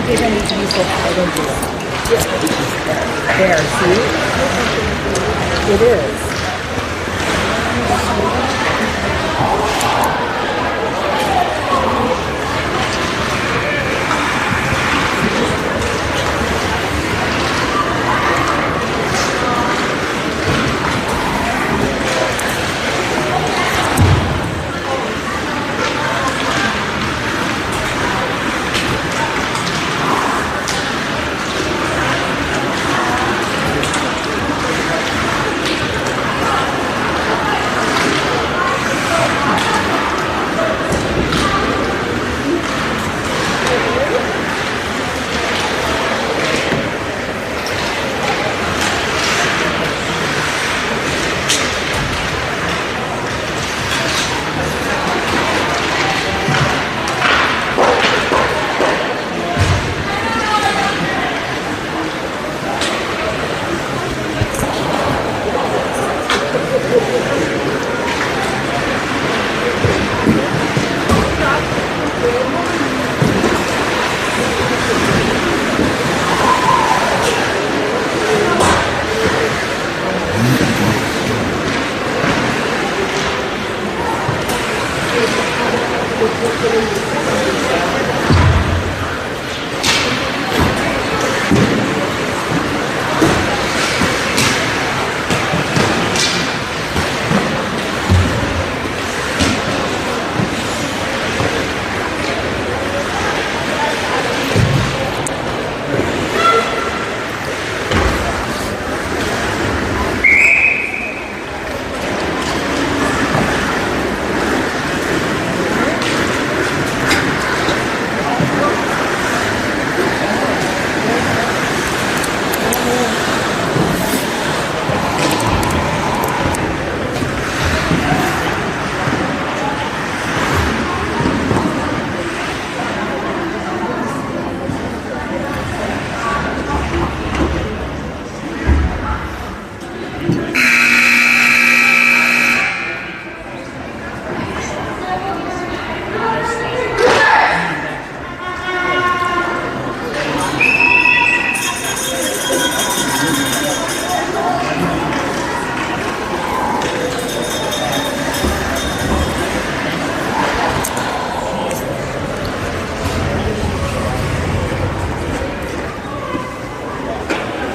okay, then you can use the there, see? It is.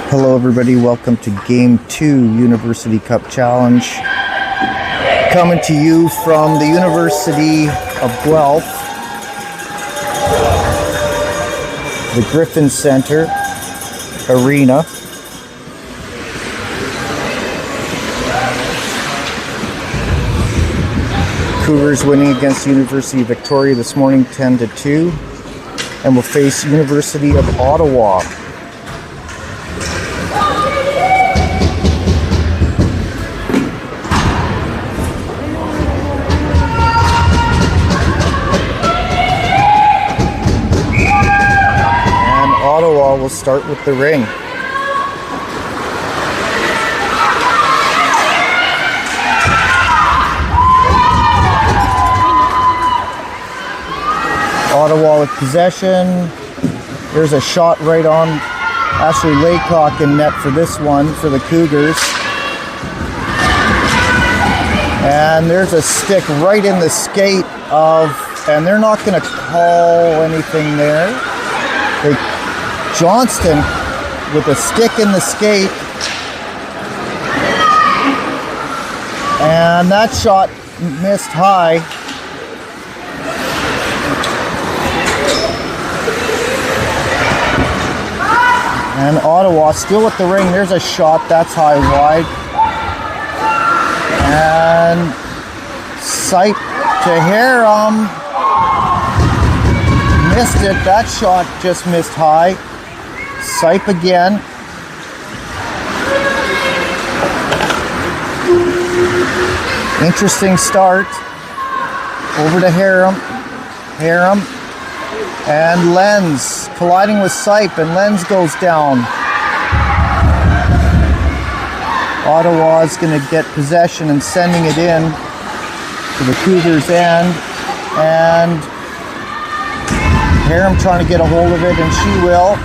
Hello everybody, welcome to Game 2 University Cup Challenge. Coming to you from the University of Guelph, the Griffin Center Arena. Cougars winning against University of Victoria this morning 10-2, and will face University of Ottawa. Ottawa will start with the ring. Ottawa with possession. There's a shot right on Ashley Laycock in net for this one for the Cougars. And there's a stick right in the skate of, and they're not going to call anything there. Johnston with a stick in the skate, and that shot missed high. And Ottawa still at the ring. There's a shot that's high wide, and sight to Harum missed it. That shot just missed high. Sipe again. Interesting start. Over to Harum. And Lenz colliding with Sipe, and Lenz goes down. Ottawa is going to get possession and sending it in to the Cougars' end. And Harem trying to get a hold of it, and she will.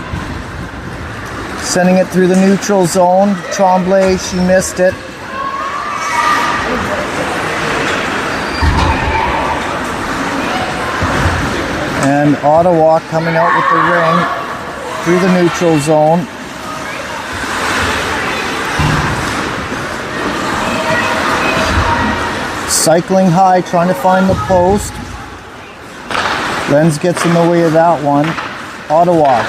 Sending it through the neutral zone. Tremblay, she missed it. And Ottawa coming out with the ring through the neutral zone. Cycling high, trying to find the post. Lenz gets in the way of that one. Ottawa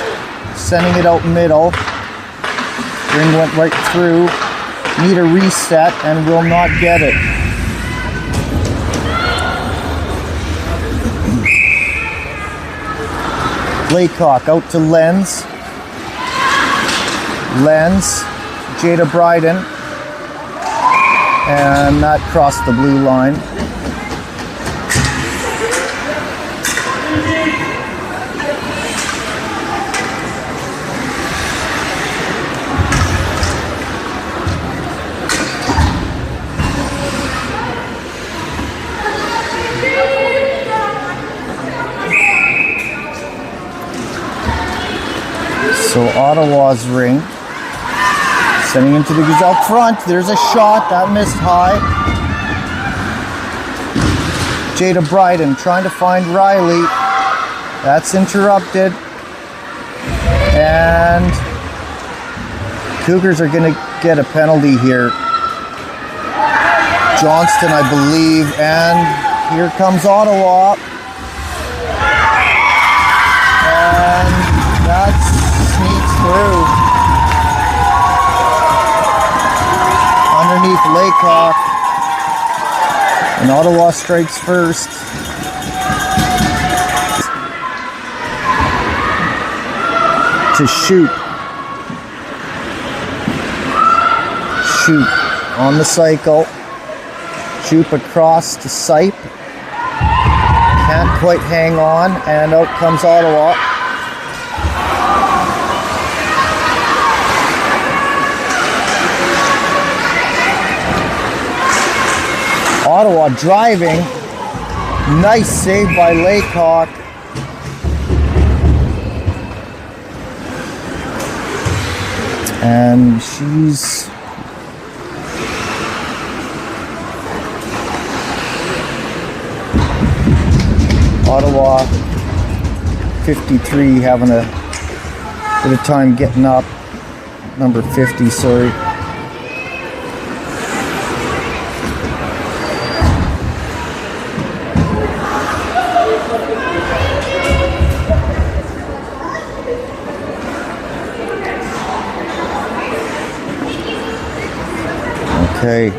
sending it out middle. Ring went right through. Need a reset and will not get it. Laycock out to Lenz. Lenz, Jada Bryden. And that crossed the blue line. So Ottawa's ring. Sending into the Gazelle front. There's a shot. That missed high. Jada Bryden trying to find Riley. That's interrupted. And Cougars are going to get a penalty here. Johnston, I believe. And here comes Ottawa. And that sneaks through. Underneath Laycock, and Ottawa strikes first. To shoot on the cycle. Shoot across to Sipe. Can't quite hang on, and out comes Ottawa. Ottawa driving. Nice save by Laycock. And she's Ottawa 53 having a bit of time getting up. Number 50, sorry. Okay.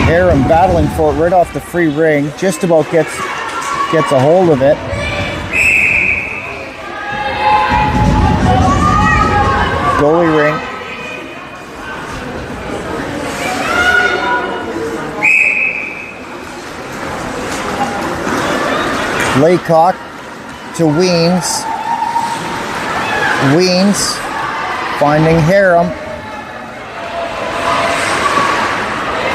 Harem battling for it right off the free ring. Just about gets a hold of it. Goalie ring. Laycock to Weens. Weens finding Harem.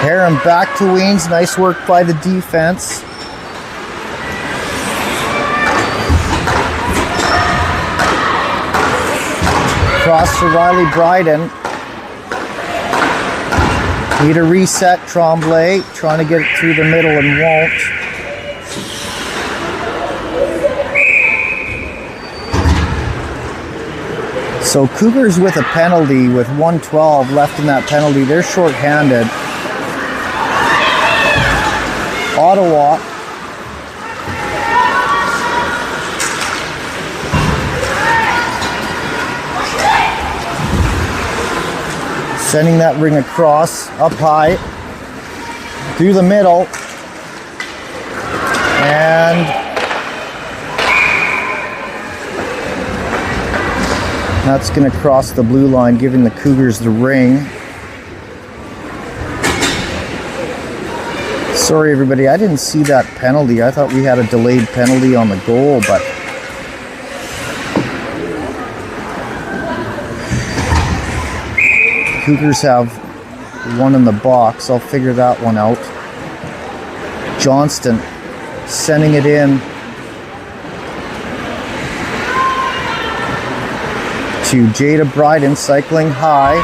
Harem back to Weens. Nice work by the defense. Cross to Riley Bryden. Need a reset. Tremblay trying to get it through the middle and won't. So Cougars with a penalty with 1:12 left in that penalty. They're short-handed. Ottawa sending that ring across, up high, through the middle, and that's going to cross the blue line, giving the Cougars the ring. Sorry, everybody, I didn't see that penalty. I thought we had a delayed penalty on the goal, but Cougars have one in the box. I'll figure that one out. Johnston sending it in to Jada Bryden, cycling high.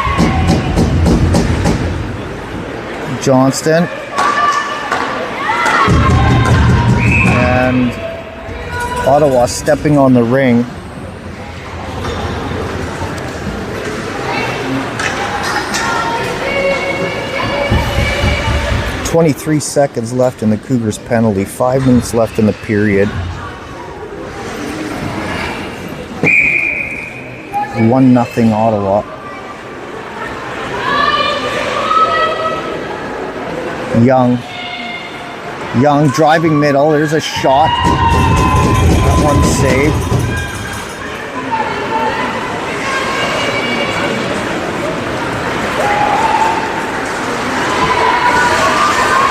Johnston. And Ottawa stepping on the ring. .23 seconds left in the Cougars penalty. 5 minutes left in the period. 1-0 Ottawa. Young driving middle. There's a shot. That one's saved.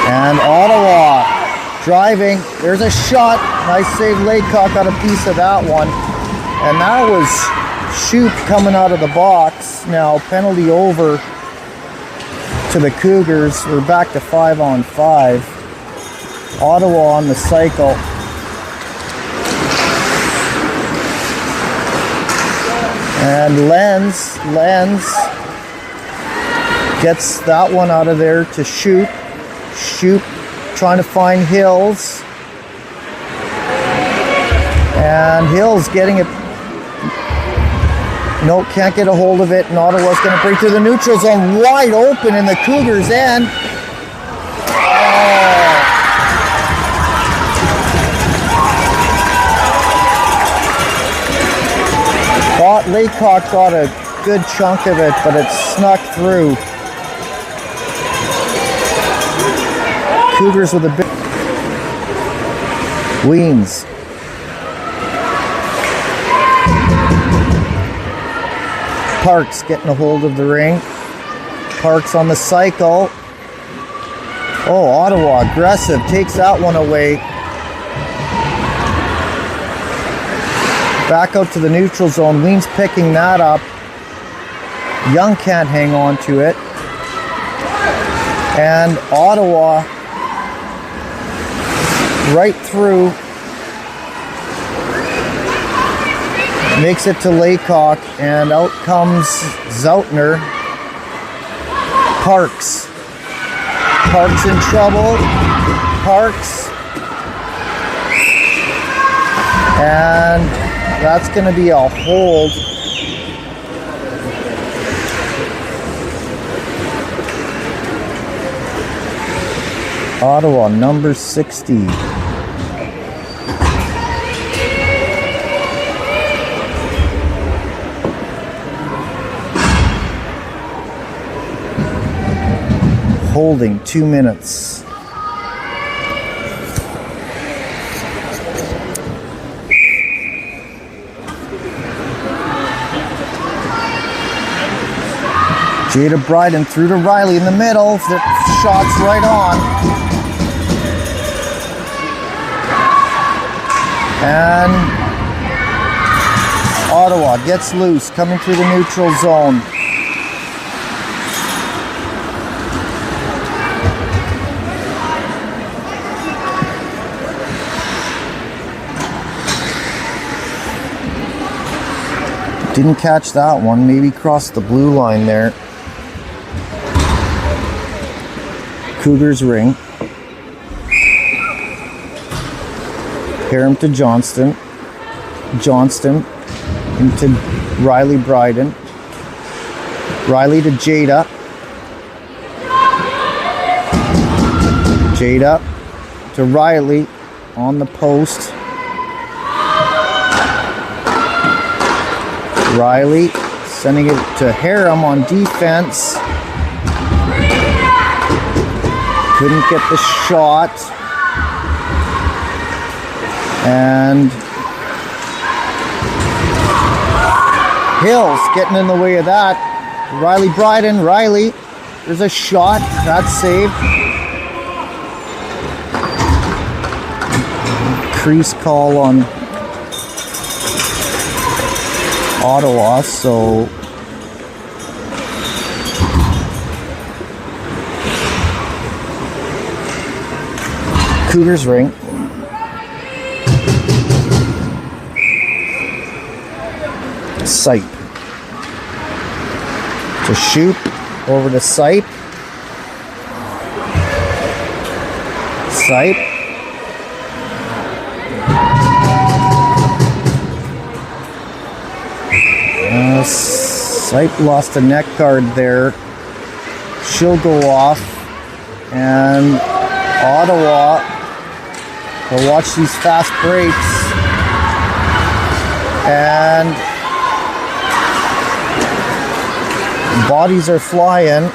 And Ottawa driving. There's a shot. Nice save. Laycock got a piece of that one. And that was Shoop coming out of the box. Now penalty over to the Cougars. We're back to 5-on-5. Ottawa on the cycle. And Lenz gets that one out of there to Shoop. Shoop trying to find Hills. And Hills getting it. Nope, can't get a hold of it. And Ottawa's going to break through the neutral zone. Wide open in the Cougars' end. Laycock got a good chunk of it, but it snuck through. Cougars with a bit. Weens. Parks getting a hold of the ring. Parks on the cycle. Oh, Ottawa aggressive. Takes that one away. Back out to the neutral zone. Weens picking that up. Young can't hang on to it. And Ottawa right through. Makes it to Laycock, and out comes Zoutner. Parks. Parks in trouble. Parks. And that's going to be a hold. Ottawa, number 60. Holding 2 minutes. Jada Bryden through to Riley in the middle. The shot's right on. And Ottawa gets loose, coming through the neutral zone. Didn't catch that one, maybe crossed the blue line there. Cougars ring. Pair him to Johnston. Johnston into Riley Bryden. Riley to Jada. Jada to Riley on the post. Riley sending it to Harem on defense. Couldn't get the shot. And Hills getting in the way of that. Riley Bryden. Riley. There's a shot. That's saved. Crease call on Ottawa, so Cougars ring. Sipe. To shoot over to Sipe. Sipe. Sipe lost a neck guard there. She'll go off. And Ottawa will watch these fast breaks. And bodies are flying.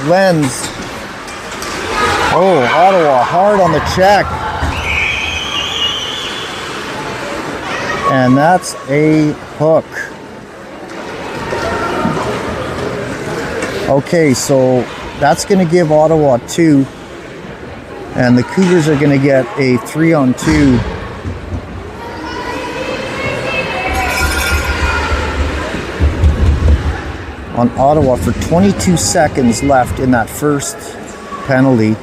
Lens. Oh, Ottawa hard on the check. And that's a hook. Okay, so that's going to give Ottawa 2. And the Cougars are going to get a 3-on-2. On Ottawa for 22 seconds left in that first penalty.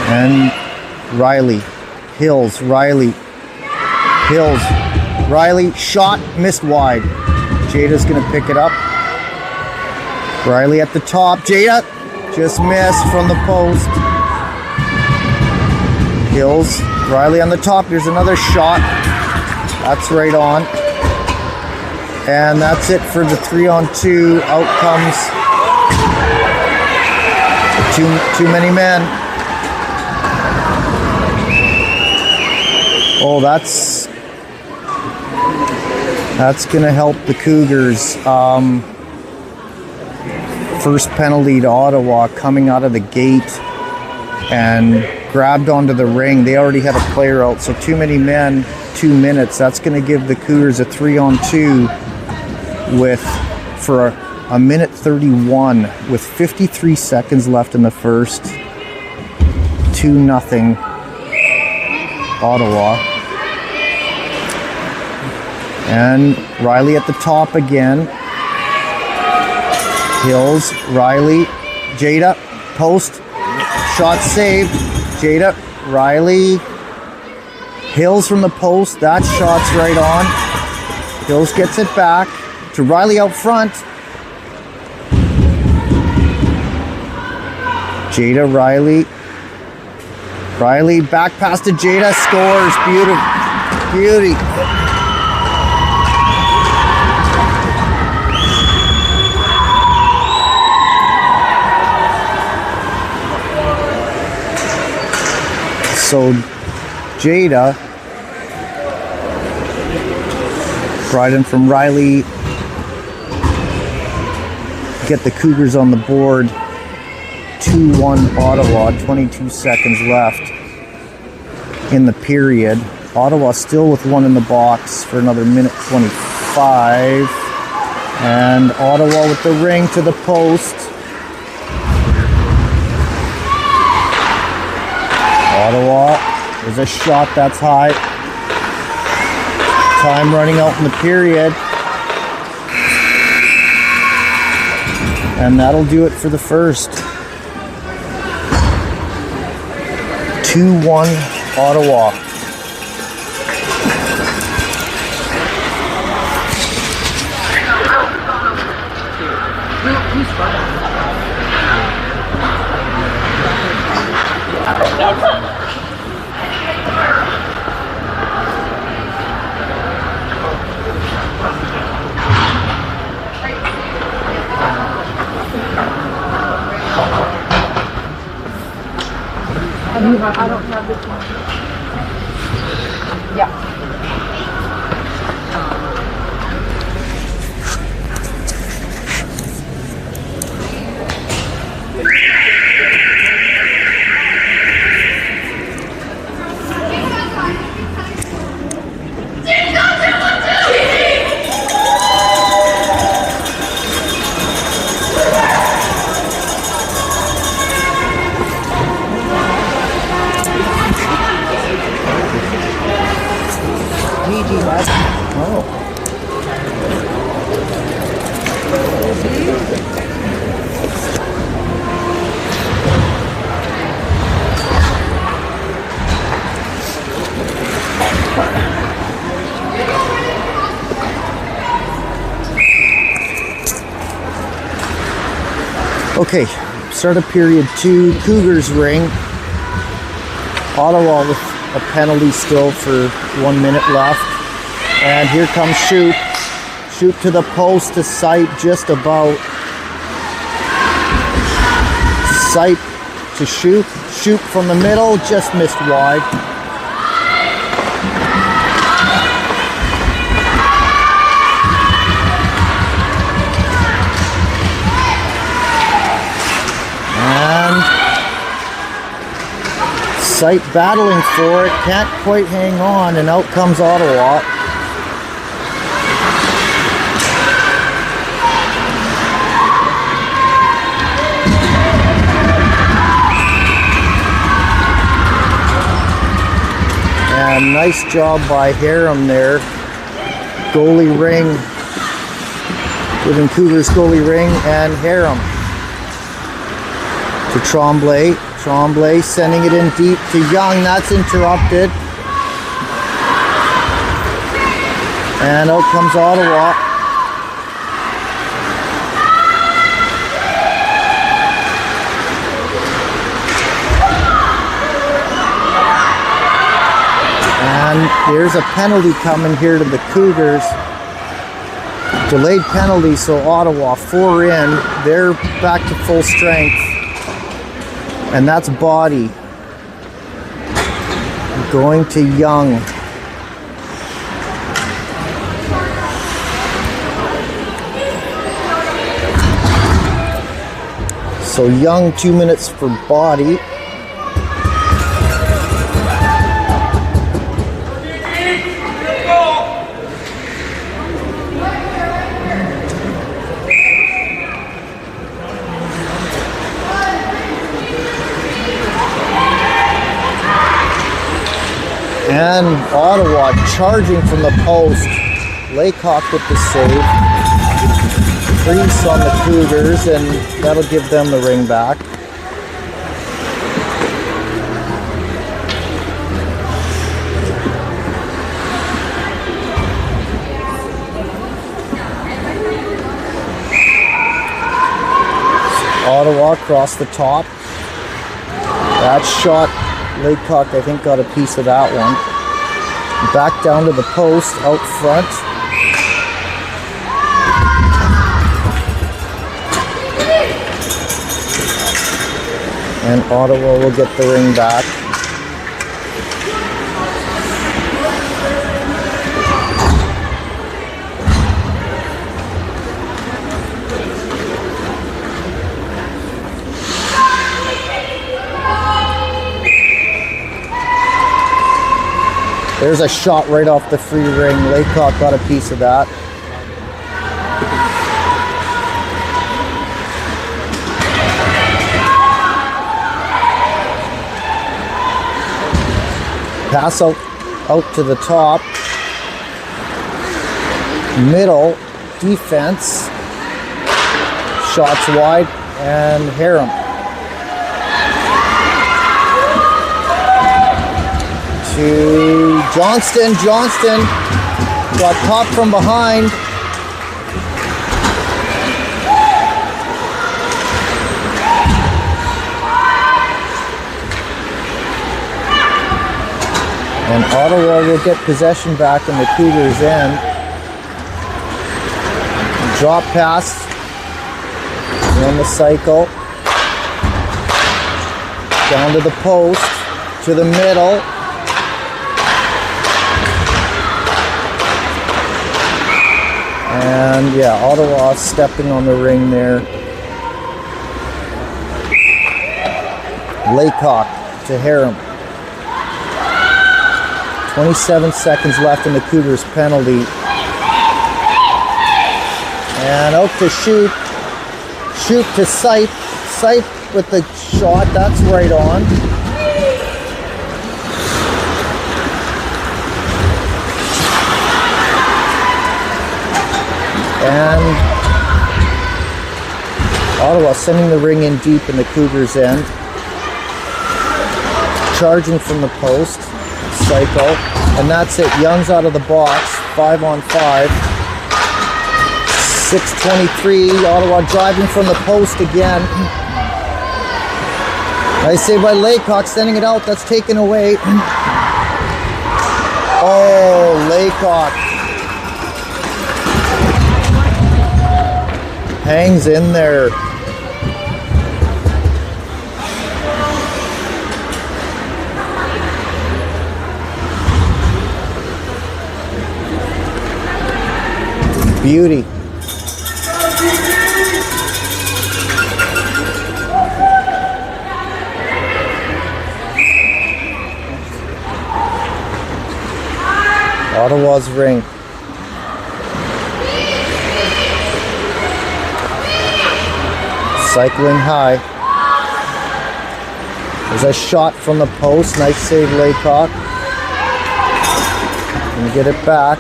And Riley, Hills, Riley, shot, missed wide. Jada's gonna pick it up. Riley at the top, Jada just missed from the post. Hills, Riley on the top, there's another shot. That's right on. And that's it for the 3-on-2. Out comes too many men. Oh, that's gonna help the Cougars. First penalty to Ottawa coming out of the gate and grabbed onto the ring. They already had a player out, so too many men, 2 minutes. That's gonna give the Cougars a 3-on-2 for a minute 31 with 53 seconds left in the first. 2-0 Ottawa. And Riley at the top again. Hills, Riley, Jada, post, shot saved. Jada, Riley, Hills from the post, that shot's right on. Hills gets it back to Riley out front. Jada, Riley back pass to Jada, scores, beauty. So Jada, right in from Riley, get the Cougars on the board. 2-1 Ottawa, 22 seconds left in the period. Ottawa still with 1 in the box for another minute 25. And Ottawa with the ring to the post. Ottawa, there's a shot that's high. Time running out in the period. And that'll do it for the first. 2-1 Ottawa. I don't have this one. Yeah. Okay, start of period 2, Cougars ring. Ottawa with a penalty still for 1 minute left. And here comes Shoot. Shoot to the post to sight just about. Sight to Shoot. Shoot from the middle, just missed wide. And Sight battling for it, can't quite hang on, and out comes Ottawa. And nice job by Harum there. Goalie ring, giving Cougars goalie ring, and Harum to Tremblay. Tremblay sending it in deep to Young. That's interrupted. And out comes Ottawa. And there's a penalty coming here to the Cougars. Delayed penalty, so Ottawa 4 in. They're back to full strength. And that's Body going to Young. So Young 2 minutes for Body. And Ottawa charging from the post. Laycock with the save. Crease on the Cougars, and that'll give them the ring back. Ottawa across the top. That shot, Laycock, I think, got a piece of that one. Back down to the post, out front. And Ottawa will get the ring back. There's a shot right off the free ring. Laycock got a piece of that. Pass out to the top. Middle, defense. Shots wide, and Harum. To Johnston. Johnston got caught from behind. And Ottawa will get possession back in the Cougars' end. Drop pass on the cycle. Down to the post, to the middle. And yeah, Ottawa stepping on the ring there. Laycock to Harum. 27 seconds left in the Cougars penalty. And out to Shoot. Shoot to Sight. Sight with the shot, that's right on. And Ottawa sending the ring in deep in the Cougars' end. Charging from the post. Cycle. And that's it. Young's out of the box. 5-on-5. 6:23, Ottawa driving from the post again. Nice save by Laycock, sending it out. That's taken away. Oh, Laycock hangs in there. Beauty. Ottawa's ring. Cycling high. There's a shot from the post. Nice save, Laycock. Gonna get it back.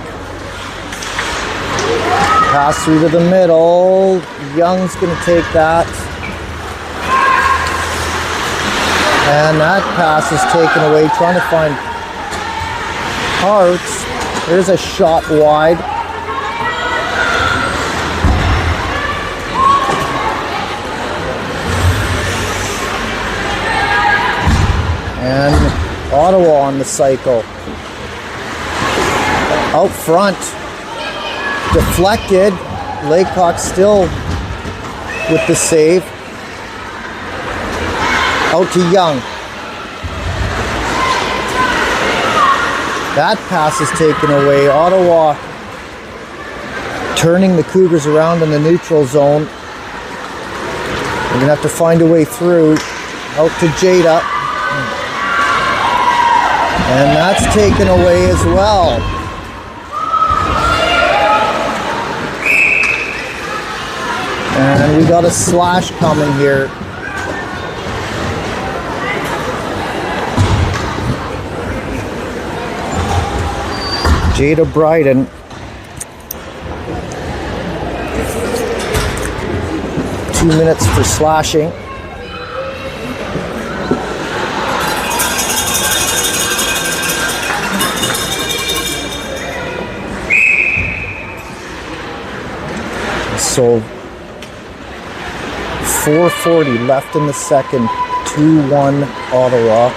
Pass through to the middle. Young's gonna take that. And that pass is taken away. Trying to find Hartz. There's a shot wide. And Ottawa on the cycle. Out front. Deflected. Laycock still with the save. Out to Young. That pass is taken away. Ottawa turning the Cougars around in the neutral zone. They're going to have to find a way through. Out to Jada. And that's taken away as well. And we got a slash coming here. Jada Bryden. Two minutes for slashing. So 4:40 left in the second. 2-1 Ottawa.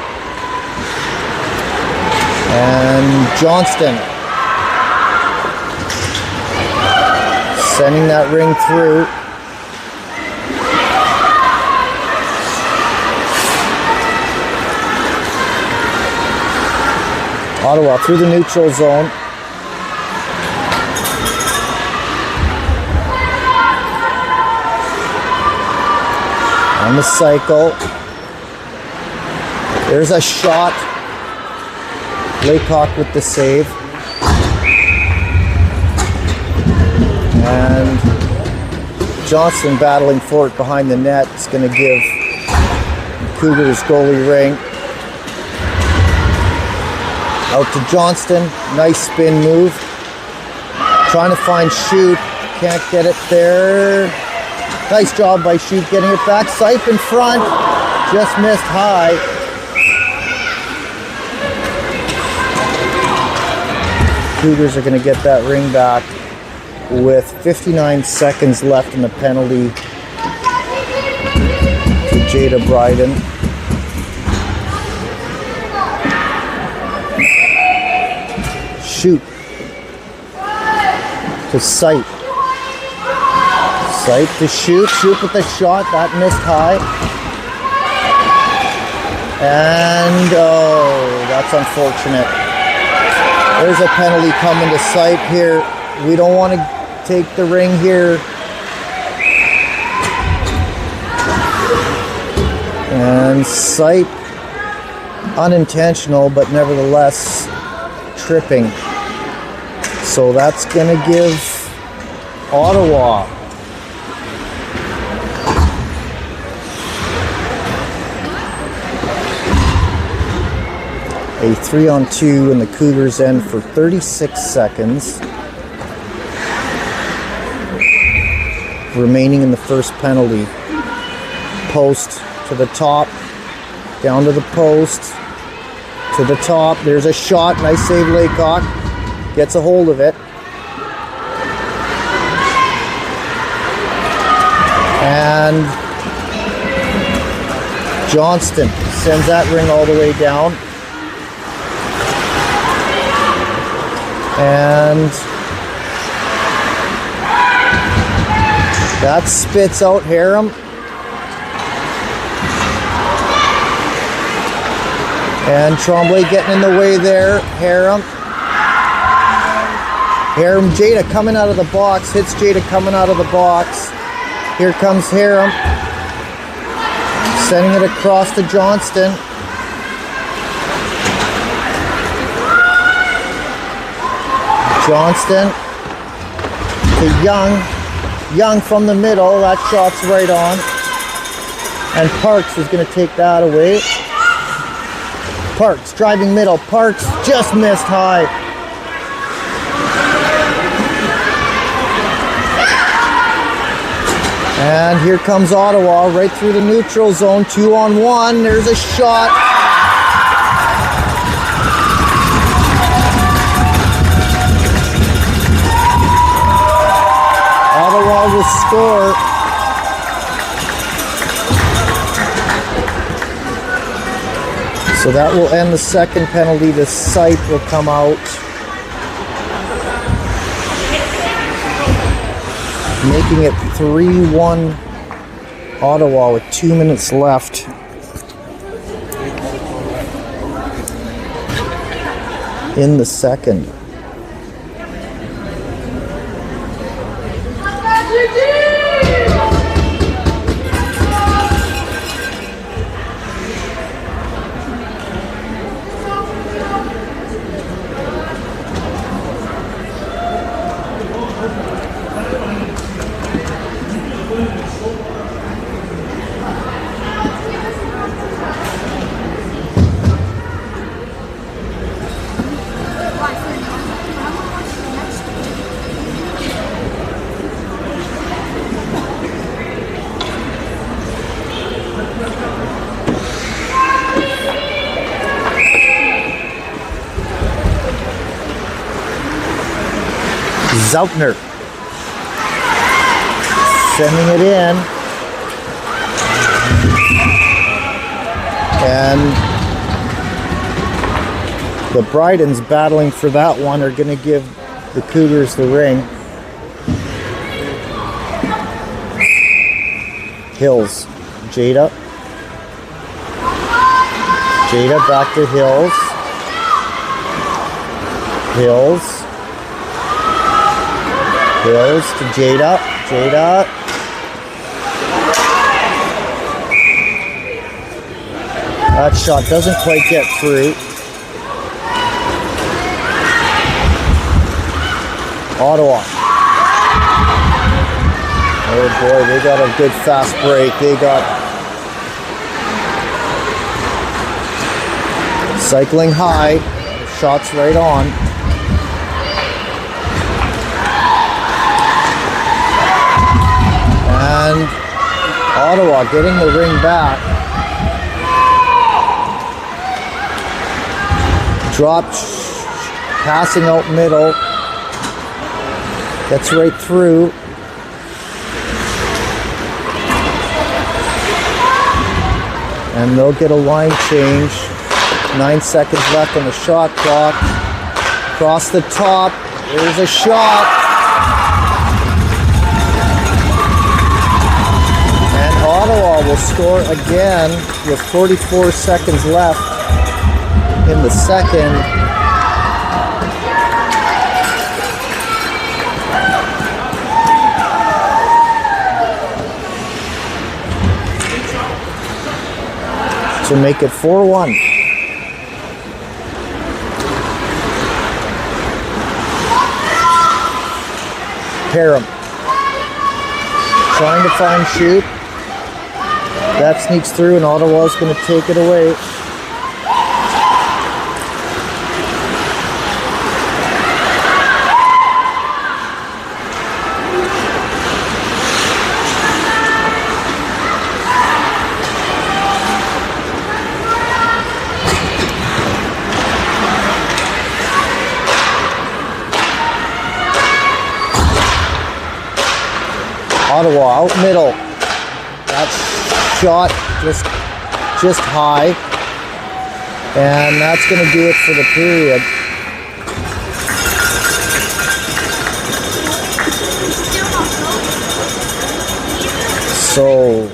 And Johnston sending that ring through. Ottawa through the neutral zone. On the cycle. There's a shot. Laycock with the save. And Johnson battling for it behind the net. It's going to give Cougars goalie ring. Out to Johnston. Nice spin move. Trying to find Shoot. Can't get it there. Nice job by Shoot getting it back. Sipe in front. Just missed high. Cougars are going to get that ring back with 59 seconds left in the penalty to Jada Bryden. Shoot to Sipe. Sipe to Shoot. Shoot with the shot. That missed high. And oh, that's unfortunate. There's a penalty coming to Sipe here. We don't want to take the ring here. And Sipe, unintentional, but nevertheless tripping. So that's going to give Ottawa a 3-on-2 in the Cougars end for 36 seconds. Remaining in the first penalty. Post to the top, down to the post, to the top. There's a shot. Nice save, Laycock. Gets a hold of it. And Johnston sends that ring all the way down. And that spits out Harem. And Tremblay getting in the way there. Harem, Jada coming out of the box. Hits Jada coming out of the box. Here comes Harem. Sending it across to Johnston. Johnston to Young. Young from the middle. That shot's right on. And Parks is going to take that away. Parks driving middle. Parks just missed high. And here comes Ottawa right through the neutral zone. 2-on-1. There's a shot. Ottawa will score. So that will end the second penalty. The sight will come out. Making it 3-1 Ottawa with 2 minutes left. In the second. Zautner sending it in, and the Brydens battling for that one are going to give the Cougars the ring. Hills, Jada back to Hills. Hills to Jada. That shot doesn't quite get through. Ottawa. Oh boy, they got a good fast break. They got cycling high. Shots right on. And Ottawa getting the ring back. Dropped, passing out middle. Gets right through. And they'll get a line change. 9 seconds left on the shot clock. Across the top. There's a shot. Ottawa will score again with 44 seconds left in the second. To make it 4-1. Harem trying to find shoot. That sneaks through and Ottawa's going to take it away. Ottawa out middle. That shot just high. And that's going to do it for the period. So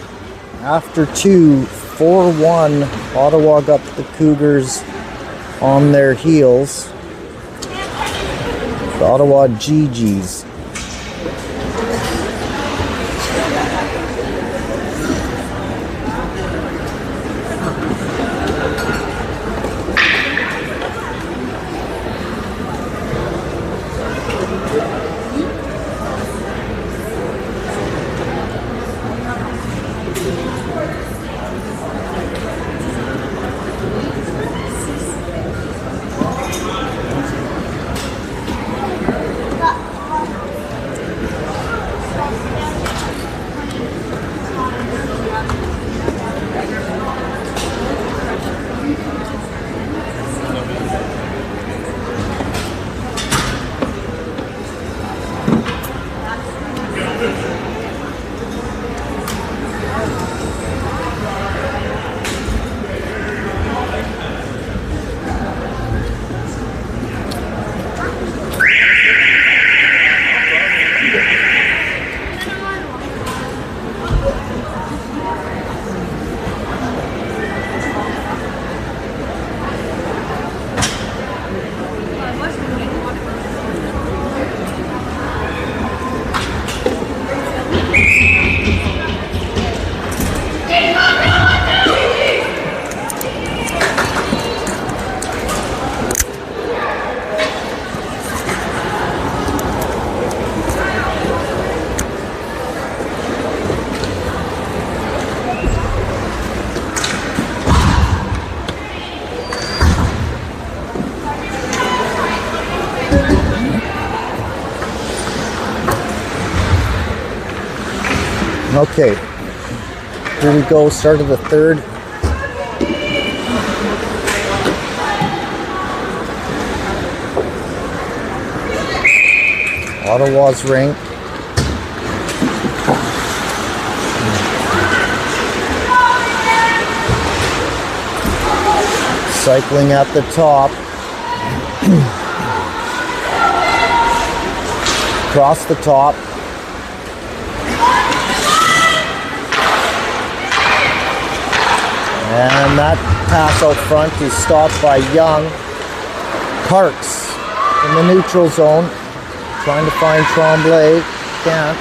after 2, 4-1, Ottawa got the Cougars on their heels. The Ottawa GGs. Okay, here we go, start of the third. Ottawa's rink. Cycling at the top. Across the top. And that pass out front is stopped by Young. Parks in the neutral zone, trying to find Tremblay, can't.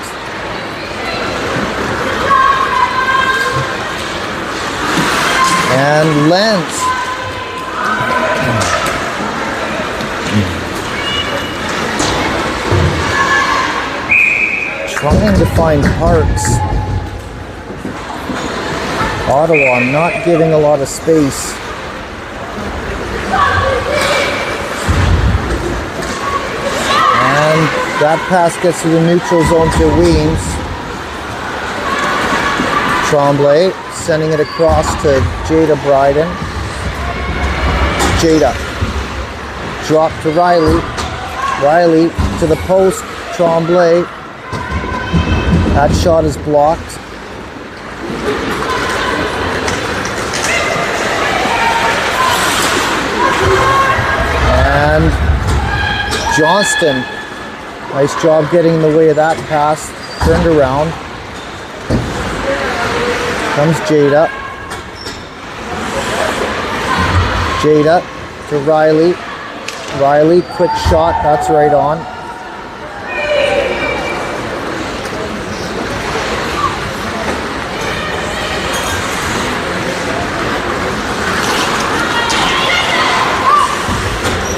And Lentz. Trying to find Parks. Ottawa not getting a lot of space. And that pass gets to the neutral zone to Weems. Tremblay sending it across to Jada Bryden. Jada. Drop to Riley. Riley to the post. Tremblay. That shot is blocked. And Johnston, nice job getting in the way of that pass, turned around. Comes Jada. Jada to Riley. Riley, quick shot, that's right on.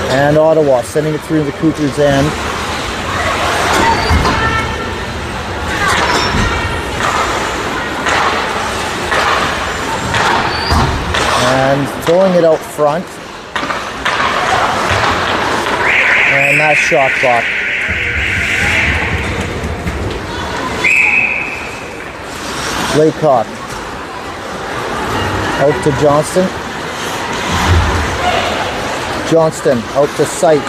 And Ottawa sending it through the Cougars' end. And throwing it out front. And that shot clock. Laycock. Out to Johnston. Johnston out to Sight.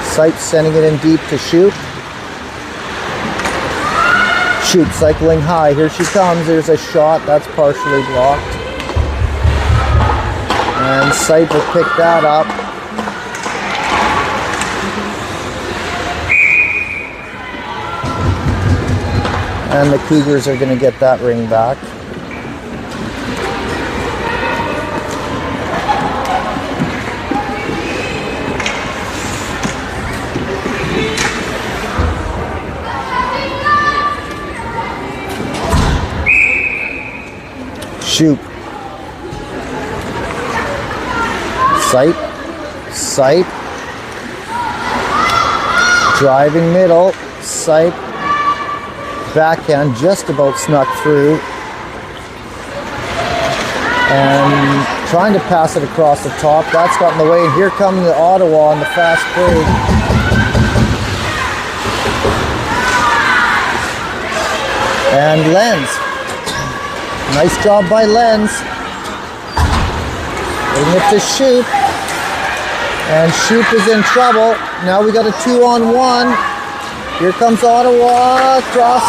Sight sending it in deep to Shoot. Shoot, cycling high. Here she comes. There's a shot. That's partially blocked. And Sight will pick that up. And the Cougars are going to get that ring back. Shoot. Sight. Driving middle. Sight. Backhand just about snuck through. And trying to pass it across the top. That's got in the way. And here comes the Ottawa on the fast break. And Lenz. Nice job by Lenz. Getting it to Shoop. And Shoop is in trouble. Now we got a 2-on-1. Here comes Ottawa across.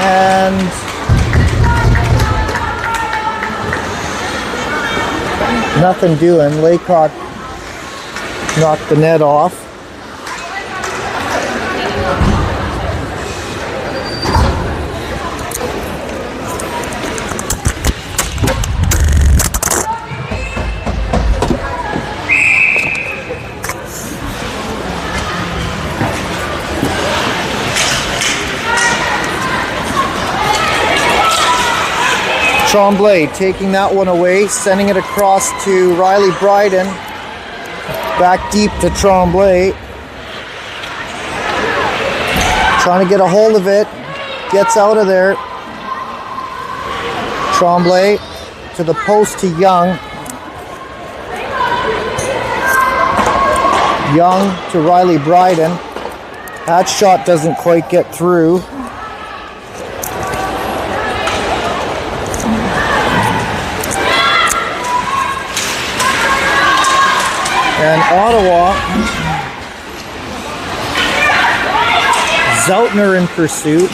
And nothing doing. Laycock knocked the net off. Tremblay taking that one away, sending it across to Riley Bryden. Back deep to Tremblay. Trying to get a hold of it. Gets out of there. Tremblay to the post to Young. Young to Riley Bryden. That shot doesn't quite get through. And Ottawa, Zoutner in pursuit.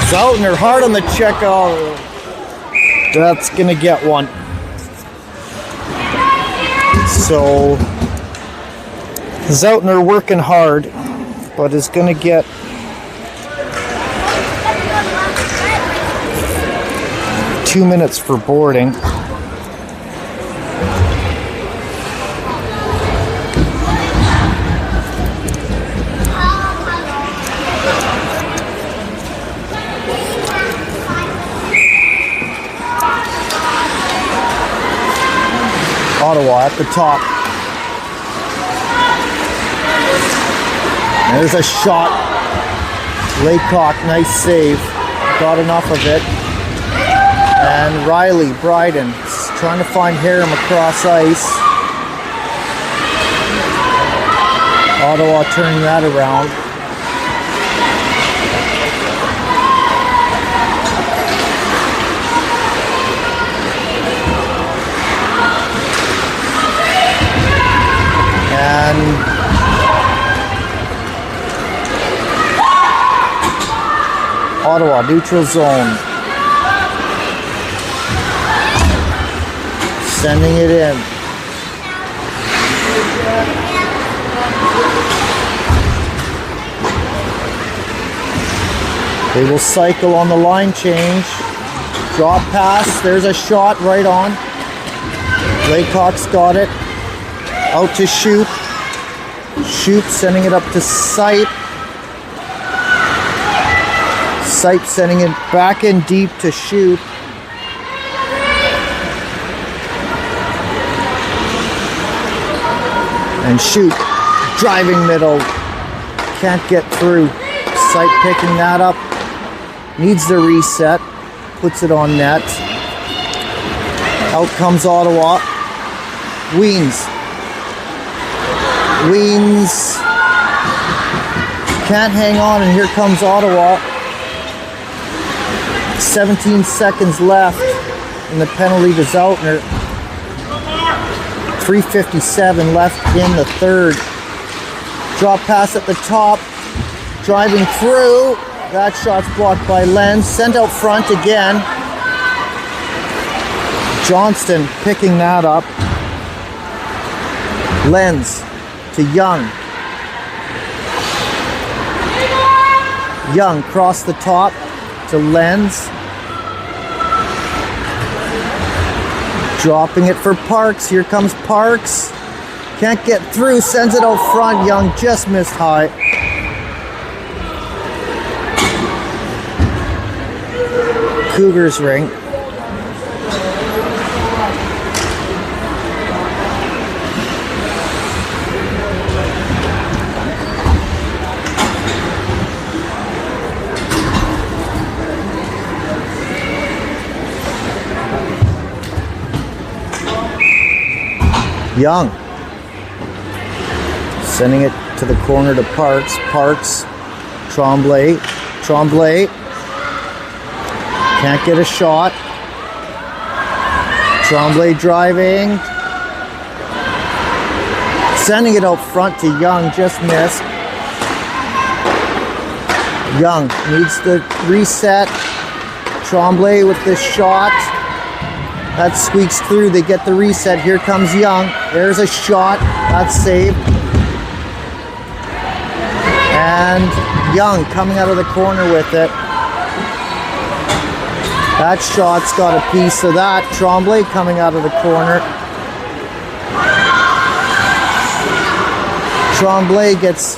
Zoutner hard on the check. Oh, that's going to get one. So, Zoutner working hard, but is going to get two minutes for boarding. Ottawa at the top. There's a shot. Laycock, nice save. Got enough of it. And Riley Bryden trying to find Harem across ice. Ottawa turning that around. And Ottawa, neutral zone. Sending it in. They will cycle on the line change. Drop pass. There's a shot right on. Laycock's got it. Out to Shoop. Shoop sending it up to Sight. Sight sending it back in deep to Shoop. And Shoop driving middle. Can't get through. Sight picking that up. Needs the reset. Puts it on net. Out comes Ottawa. Weens. Weens can't hang on, and here comes Ottawa. 17 seconds left in the penalty to Zoutner. 3:57 left in the third. Drop pass at the top. driving through. That shot's blocked by Lenz. Sent out front again. Johnston picking that up. Lenz to Young. Young cross the top to Lenz. Dropping it for Parks. Here comes Parks. Can't get through. Sends it out front. Young just missed high. Cougars ring. Young. Sending it to the corner to Parks. Parks. Tremblay. Tremblay. Can't get a shot. Tremblay driving. Sending it out front to Young. Just missed. Young needs the reset. Tremblay with this shot. That squeaks through. They get the reset. Here comes Young. There's a shot. That's saved. And Young coming out of the corner with it. That shot's got a piece of that. Tremblay coming out of the corner. Tremblay gets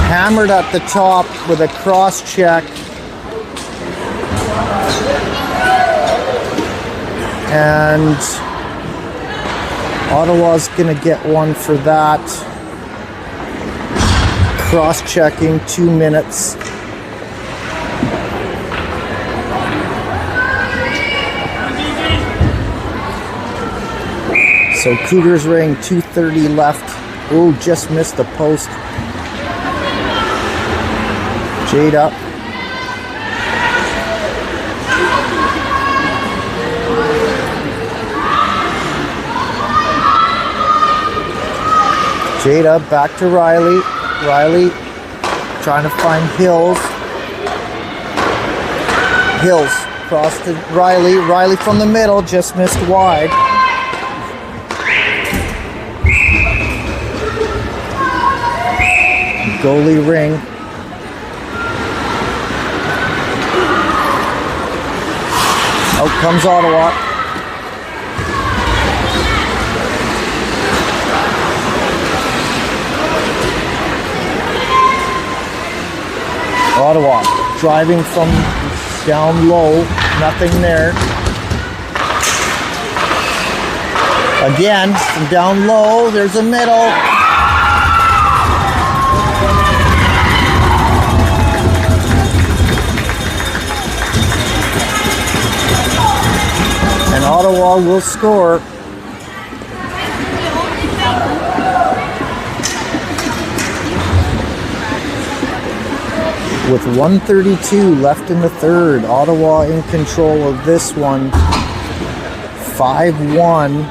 hammered at the top with a cross check. And Ottawa's gonna get one for that. Cross-checking, 2 minutes. So Cougars ring, 2:30 left. Oh, just missed the post. Jade up. Jada back to Riley. Riley trying to find Hills. Hills cross to Riley. Riley from the middle, just missed wide. Goalie ring. Out comes Ottawa. Ottawa driving from down low, nothing there. Again, from down low, there's a middle. And Ottawa will score. With 1:32 left in the third, Ottawa in control of this one. 5-1.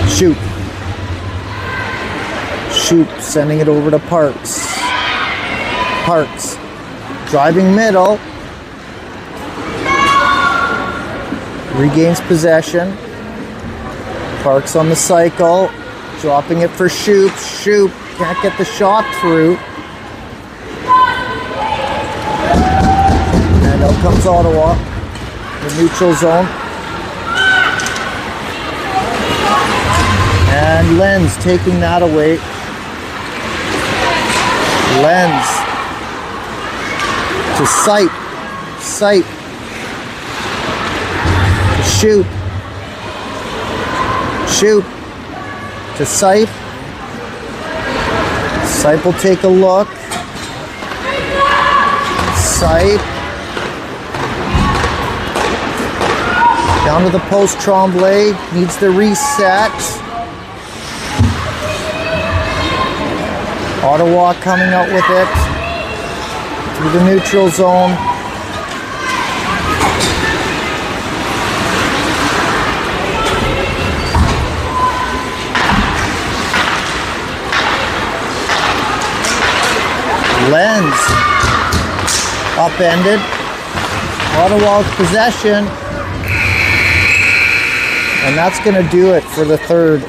Shoot. Shoot, sending it over to Parks. Parks, driving middle. Regains possession. Parks on the cycle, dropping it for Shoop. Shoop can't get the shot through. And out comes Ottawa, the neutral zone. And Lenz taking that away. Lenz to Sipe. Sipe. Shoot. Shoot to Sipe. Sipe will take a look. Sipe. Down to the post, Tremblay. Needs the reset. Ottawa coming out with it. Through the neutral zone. Lens upended. Ottawa's possession. And that's going to do it for the third.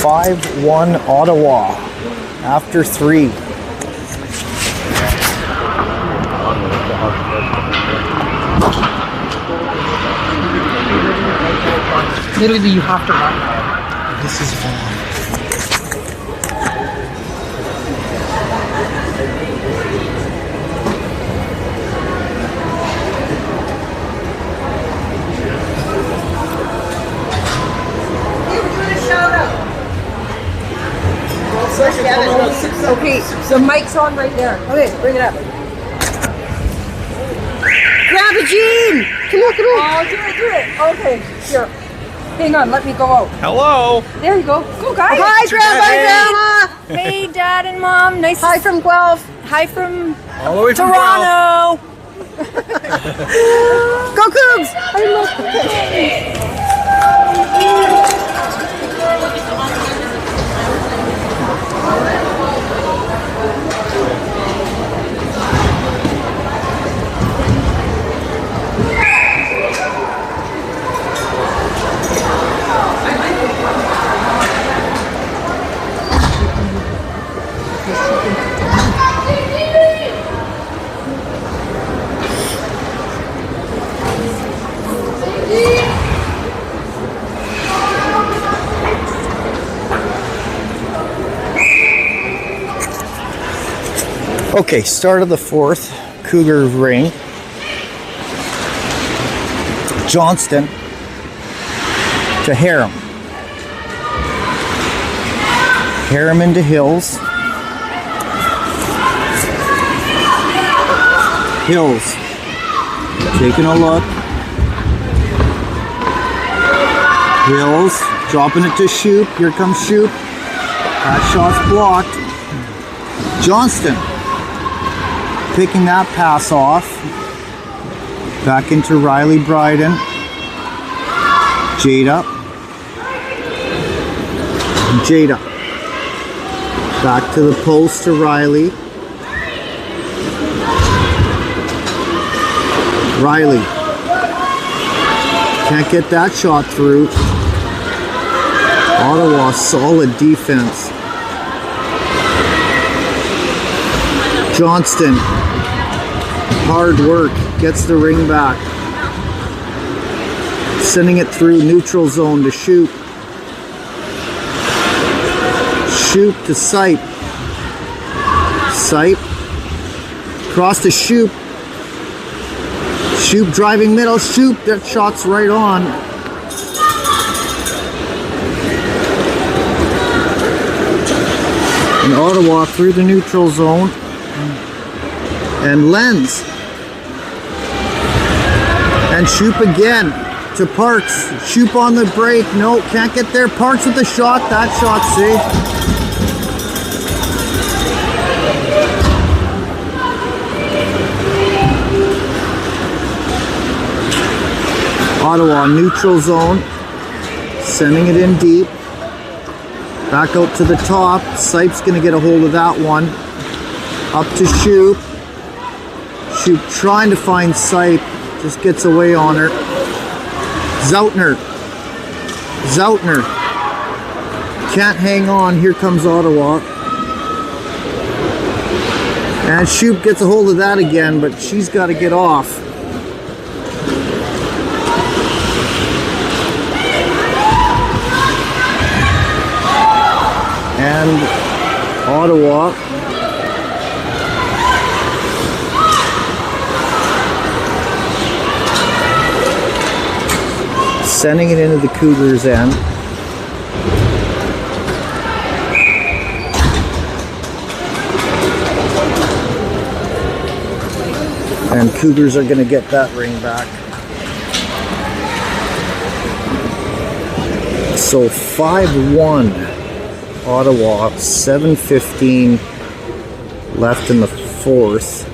(5-1) Ottawa after 3. Literally, you have to run. This is fun. Okay, the mic's on right there. Okay, bring it up. Grab it, Jean! Come on, come on. Oh, do it. Okay, here. Hang on, let me go out. Hello. There you go. Go, guys. Hi, Grandma. Hey, Dad and Mom. Nice. Hi from Guelph. Hi from All the way from Guelph. Toronto. Go, Cougs! I love Okay, start of the fourth, Cougar ring. Johnston to Harem. Harem into Hills. Hills taking a look. Hills dropping it to Shoop. Here comes Shoop. That shot's blocked. Johnston picking that pass off. Back into Riley Bryden. Jada. Jada. Back to the post to Riley. Riley. Can't get that shot through. Ottawa, solid defense. Johnston. Hard work. Gets the ring back. Sending it through neutral zone to Shoop. Shoop to Sipe. Sipe. Cross to Shoop. Shoop driving middle. Shoop. That shot's right on. And Ottawa through the neutral zone. And Lens. And Shoop again to Parks. Shoop on the break. No, can't get there. Parks with the shot. That shot's safe. Ottawa neutral zone. Sending it in deep. Back out to the top. Sipe's going to get a hold of that one. Up to Shoop. Shoop trying to find Sipe. Just gets away on her. Zoutner. Zoutner. Can't hang on. Here comes Ottawa. And Shoop gets a hold of that again, but she's got to get off. And Ottawa sending it into the Cougars' end. And Cougars are going to get that ring back. So 5-1 Ottawa, 7:15 left in the fourth.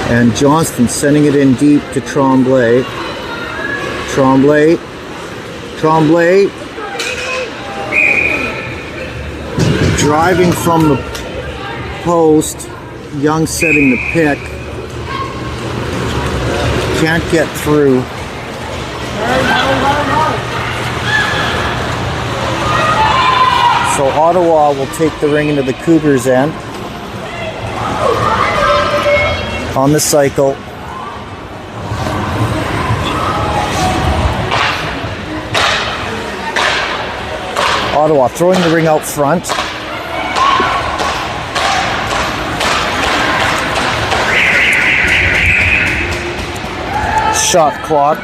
And Johnston sending it in deep to Tremblay. Tremblay. Driving from the post. Young setting the pick. Can't get through. So Ottawa will take the ring into the Cougars' end. On the cycle. Ottawa throwing the ring out front. Shot clock.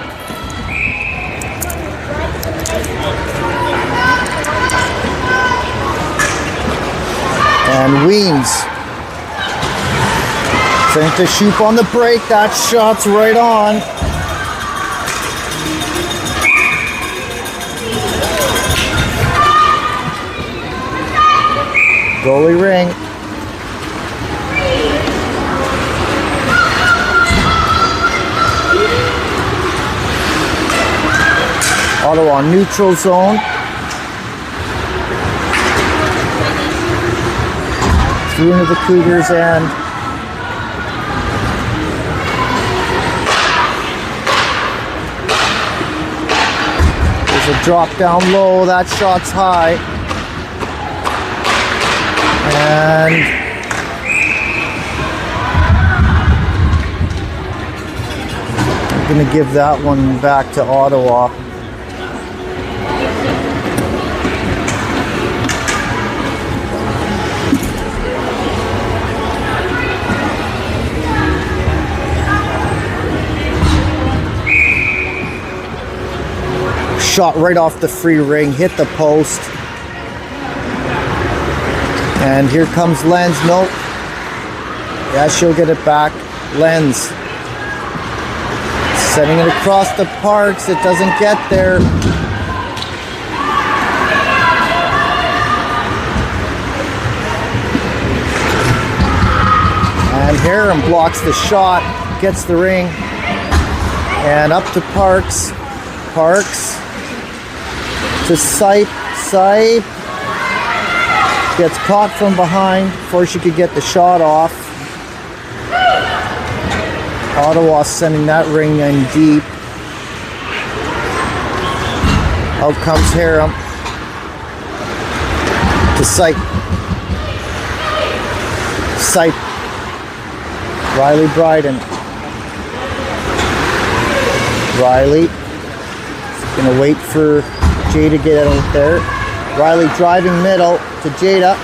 And Weems. Sent to Shoop on the break. That shot's right on. Goalie ring. Ottawa neutral zone. Through into the Cougars' end. There's a drop down low. That shot's high. And I'm going to give that one back to Ottawa. Shot right off the free ring, hit the post. And here comes Lenz. Nope. Yeah, she'll get it back. Lenz. Setting it across the Parks. It doesn't get there. And Harem blocks the shot. Gets the ring. And up to Parks. Parks. To Sipe. Sipe. Gets caught from behind before she could get the shot off. Ottawa sending that ring in deep. Out comes Harem. To Sipe. Sipe. Riley Bryden. Riley. Gonna wait for Jay to get out there. Riley driving middle to Jada.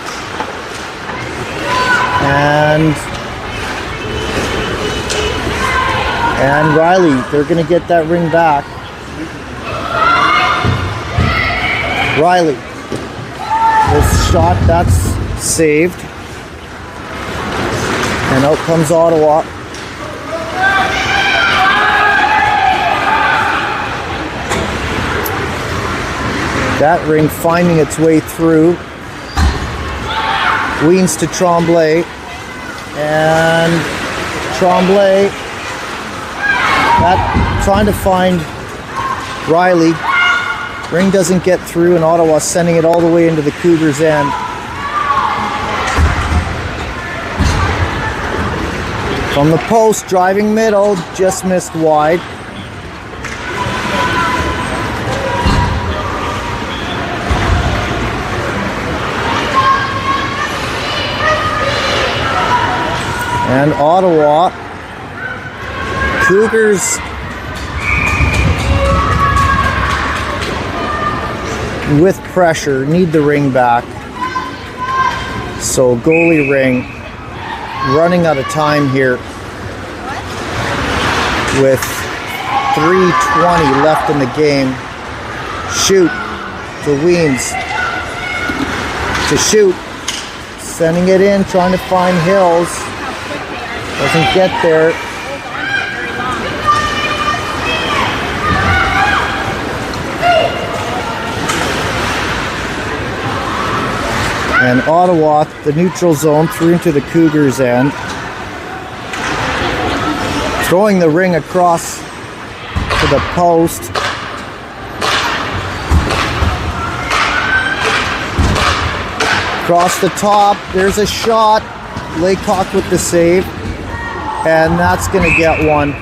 And Riley, they're going to get that ring back. Riley. This shot, that's saved. And out comes Ottawa. That ring finding its way through. Weens to Tremblay. And Tremblay trying to find Riley. Ring doesn't get through, and Ottawa sending it all the way into the Cougars' end. From the post, driving middle, just missed wide. And Ottawa, Cougars with pressure, need the ring back. So goalie ring, running out of time here with 3:20 left in the game. Shoot to Weems, to Shoot, sending it in, trying to find Hills. Doesn't get there. And Ottawa, the neutral zone, through into the Cougars' end. Throwing the ring across to the post. Across the top, there's a shot. Laycock with the save. And that's going to get one.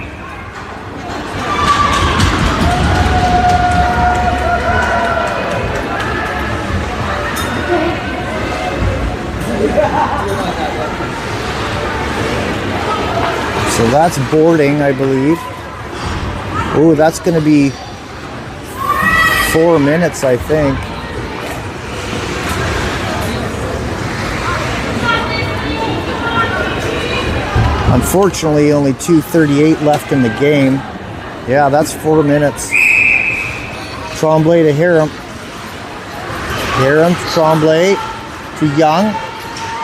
So that's boarding, I believe. Oh, that's going to be 4 minutes, I think. Unfortunately, only 2:38 left in the game. Yeah, that's 4 minutes. Tremblay to Hiram. Hiram to Tremblay to Young.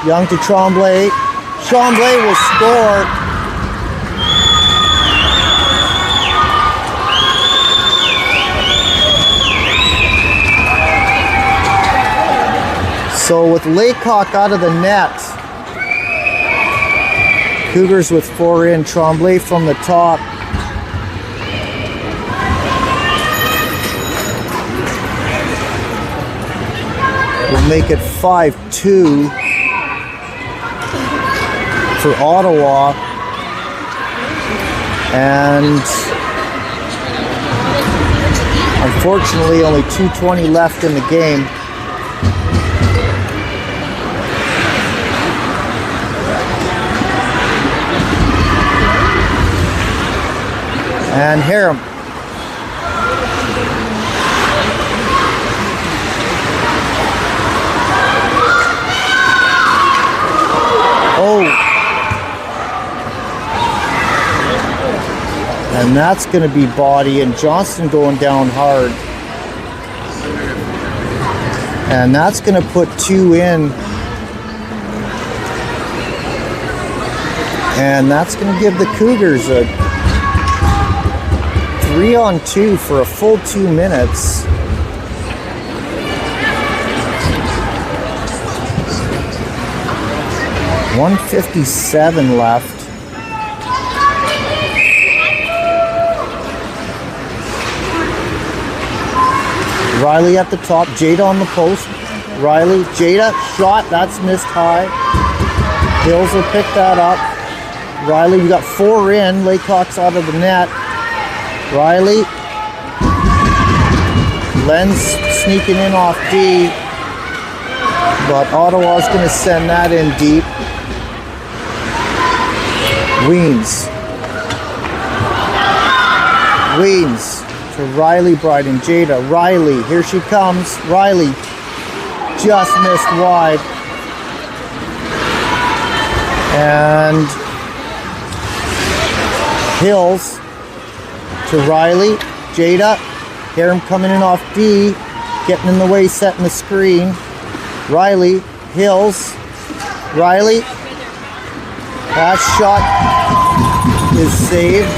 Young to Tremblay. Tremblay will score. So with Laycock out of the net, Cougars with 4 in, Tremblay from the top. Will make it 5-2 for Ottawa. And unfortunately only 2:20 left in the game. And Hiram. Oh. And that's going to be body, and Johnston going down hard. And that's going to put 2 in. And that's going to give the Cougars a 3-on-2 for a full 2 minutes. .157 left. Riley at the top, Jada on the post. Riley, Jada, shot, that's missed high. Hills will pick that up. Riley, you got 4 in, Laycock's out of the net. Riley, Lenz sneaking in off D, but Ottawa's going to send that in deep. Weens to Riley, Bryden, Jada. Riley, here she comes. Riley just missed wide. And Hills to Riley, Jada. Hear him coming in off D, getting in the way, setting the screen. Riley, Hills, Riley. That shot is saved.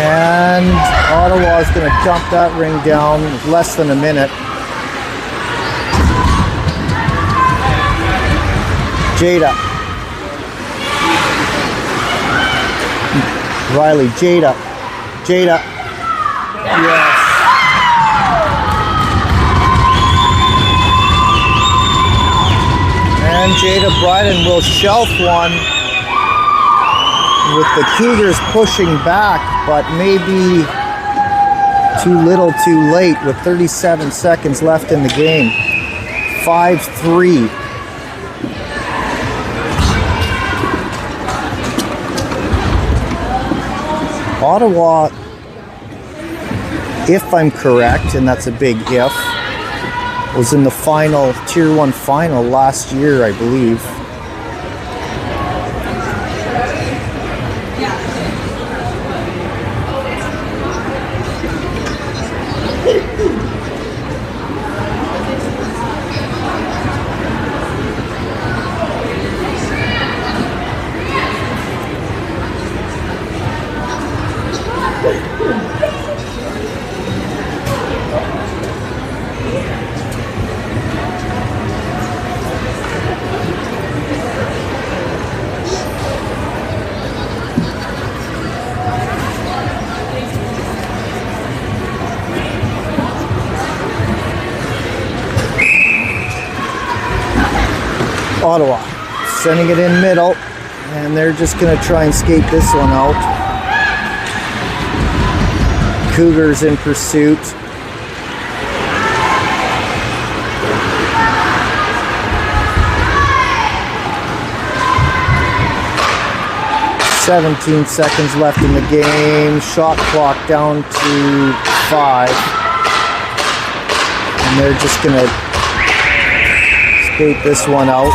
And Ottawa is going to dump that ring down with less than a minute. Jada. Riley, Jada. Jada. Yes. And Jada Bryden will shelf one with the Cougars pushing back, but maybe too little too late with 37 seconds left in the game. 5-3. Ottawa, if I'm correct, and that's a big if, was in the final, Tier 1 final last year, I believe. Ottawa sending it in middle, and they're just going to try and skate this one out. Cougars in pursuit. "17 seconds left in the game. Shot clock down to 5. And they're just going to skate this one out.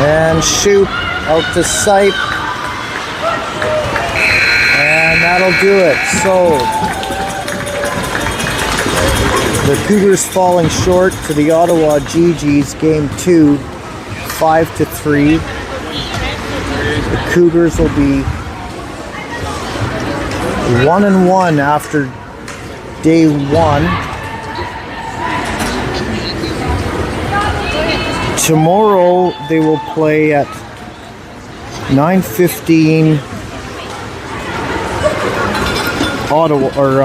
And shoot out to sight. And that'll do it. So the Cougars falling short to the Ottawa GGs, game 2, 5-3. The Cougars will be 1-1 after day 1. Tomorrow they will play at 9:15 Ottawa, or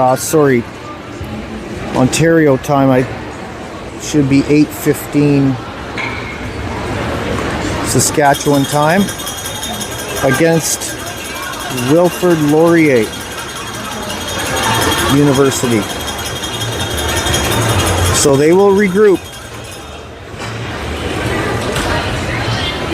Ontario time. I should be 8:15 Saskatchewan time against Wilfrid Laurier University. So they will regroup.